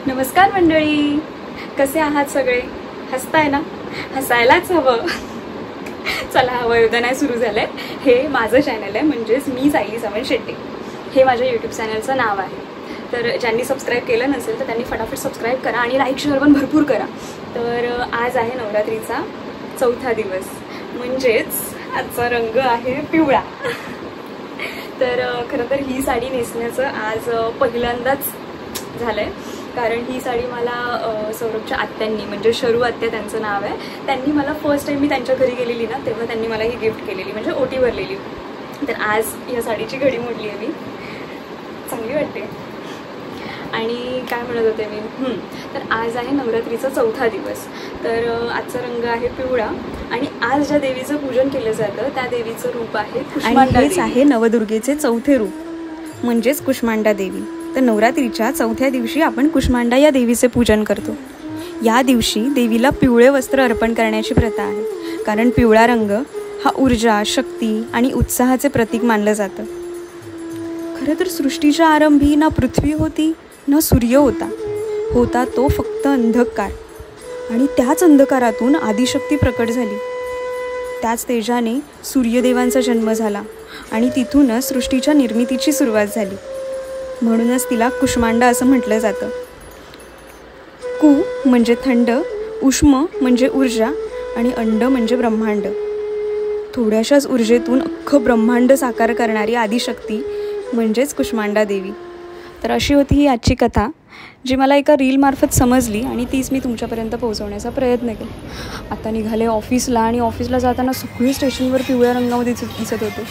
नमस्कार मंडळी, कसे आहात सगळे? हसताय ना? हसायलाच हवं. चला, वयोधनाय सुरू झालंय. हे माझं चॅनल आहे, म्हणजेच मी सायली सावंत शेट्टी. हे माझ्या यूट्यूब चॅनलचं नाव आहे. तर ज्यांनी सबस्क्राईब केलं नसेल तर त्यांनी फटाफट सबस्क्राईब करा आणि लाईक शेअर पण भरपूर करा. तर आज आहे नवरात्रीचा 4था दिवस, म्हणजेच आजचा रंग आहे पिवळा. तर खरं तर ही साडी नेसण्याचं आज पहिल्यांदाच झालं आहे, कारण ही साडी मला सौरभच्या आत्यांनी, म्हणजे शरू आत्या त्यांचं नाव आहे, त्यांनी मला फर्स्ट टाईम मी त्यांच्या घरी गेलेली ना, तेव्हा त्यांनी मला ही गिफ्ट केलेली, म्हणजे ओटी भरलेली. तर आज या साडीची घडी मोडली आहे मी. चांगली वाटते. आणि काय म्हणत होते मी, तर आज आहे नवरात्रीचा 4था दिवस. तर आजचा रंग आहे पिवळा आणि आज ज्या देवीचं पूजन केलं जातं त्या देवीचं रूप आहे कुष्मांडा. हेच आहे नवदुर्गेचे 4थे रूप, म्हणजेच कुष्मांडा देवी. तर नवरात्रीच्या 4थ्या दिवशी आपण कुष्मांडा या देवीचे पूजन करतो. या दिवशी देवीला पिवळे वस्त्र अर्पण करण्याची प्रथा आहे, कारण पिवळा रंग हा ऊर्जा, शक्ती आणि उत्साहाचे प्रतीक मानलं जातं. खरं तर सृष्टीच्या आरंभी ना पृथ्वी होती ना सूर्य होता तो फक्त अंधकार. आणि त्याच अंधकारातून आदिशक्ती प्रकट झाली. त्याच तेजाने सूर्यदेवांचा जन्म झाला आणि तिथूनच सृष्टीच्या निर्मितीची सुरुवात झाली. म्हणूनच तिला कुष्मांडा असं म्हटलं जातं. कु म्हणजे थंड, उष्म म्हणजे ऊर्जा आणि अंड म्हणजे ब्रह्मांड. थोड्याशाच ऊर्जेतून अख्खं ब्रह्मांड साकार करणारी आदिशक्ती म्हणजेच कुष्मांडा देवी. तर अशी होती ही आजची कथा, जी मला एका रीलमार्फत समजली आणि तीच मी तुमच्यापर्यंत पोहोचवण्याचा प्रयत्न केला. आता निघाले ऑफिसला आणि ऑफिसला जाताना सगळी स्टेशनवर पिवळ्या रंगामध्ये दिसत होते.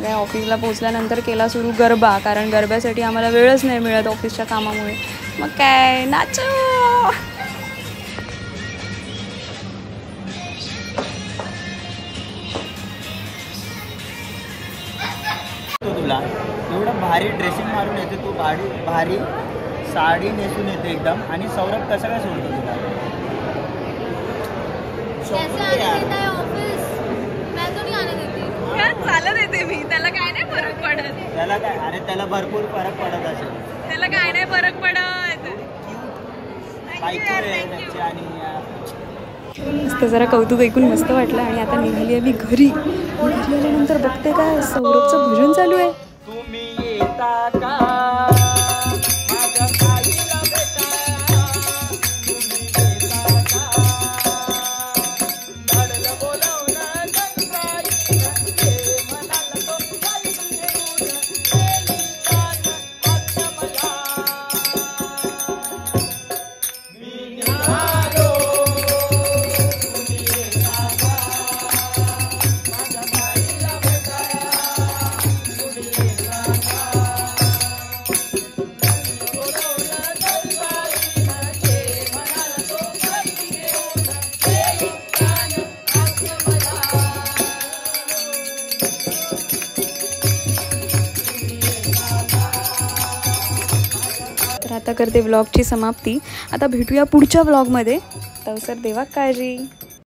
काय ऑफिसला पोचल्यानंतर केला सुरू गरबा, कारण गरब्यासाठी आम्हाला वेळच नाही मिळत ऑफिसच्या कामामुळे. मग काय नाचो. तुला एवढं भारी ड्रेसिंग मारून येते तू, भारी साडी नेसून येते एकदम, आणि सौरभ कसं काय सोडतो तुला? चालत येते मी, त्याला काय नाही फरक पडत. त्याला काय, अरे त्याला भरपूर फरक पडत असेल. त्याला काय नाही फरक पडत. मस्त, जरा कौतुक ऐकून मस्त वाटलं. आणि आता निघाली आहे मी घरी. घरी आल्यानंतर बघते काय सौरभचं भजन चालू आहे. तुम्ही येता का? तर आता करते व्लॉगची समाप्ती. आता भेटूया पुढच्या व्लॉगमध्ये. तवसर देवा काळजी.